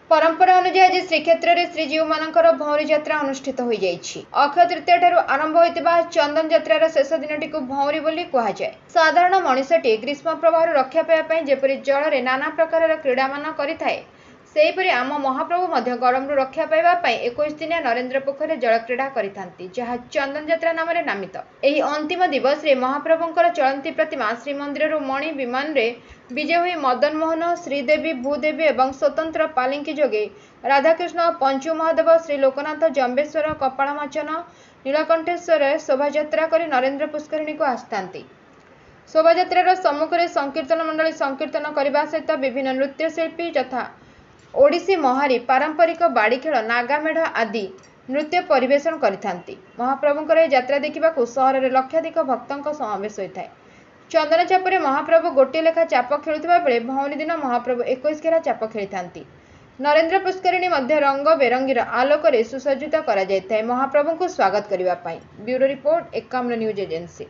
परंपरा अनुसार आज श्रीक्षेत्र में श्रीजीव मानकर भौरी यात्रा अनुष्ठित हो जाइछि। अक्षय तृतीया ठारू आरंभ होइतिबा चंदन यात्रार शेष दिनटी को भौरी बोली कहुए। साधारण मनुष्यटी ग्रीष्म प्रभाव रक्षा पाइबा जेपरि जल में नाना प्रकार क्रीड़ा मान करिथाए, सेहीपरि आम महाप्रभु मध्य गरम रक्षा पाइबा 21 दिनिया नरेंद्र पोखरी जल क्रीड़ा करिथांती, जहा चंदन यात्रा नाम नामित। एही अंतिम दिवस रे महाप्रभुंकर चलंती प्रतिमा श्रीमंदिर मणि विमान रे विजय हुई मदन मोहन, श्रीदेवी, भूदेवी एवं स्वतंत्र पालिंकी जोगे राधाकृष्ण, पंचु महादेव, श्री लोकनाथ, जम्बेश्वर, कपालमोचन, नीलकंठेश्वर शोभायात्रा कर नरेंद्र पुष्करिणी को आसतांती। शोभायात्रार सम्मुखें संकीर्तन मंडली संकीर्तन करने सहित विभिन्न नृत्यशिल्पी तथा ओडिसी महारी, पारंपरिक बाड़ी खेल, नागामेढ़ आदि नृत्य परिवेषण करिथांती। महाप्रभुंकर यात्रा देखा सहर में लक्षाधिक भक्तों समावेश होता है। चंदन चापरे महाप्रभु गोटे लेखा चाप खेलुवा बेले भौरी दिन महाप्रभु 21 घेरा चाप खेली। नरेंद्र पुष्करिणी मध्य रंग बेरंगीर आलोक सुसज्जित करा जायଥାଏ महाप्रभु को स्वागत करने। Bureau report 51 news agency.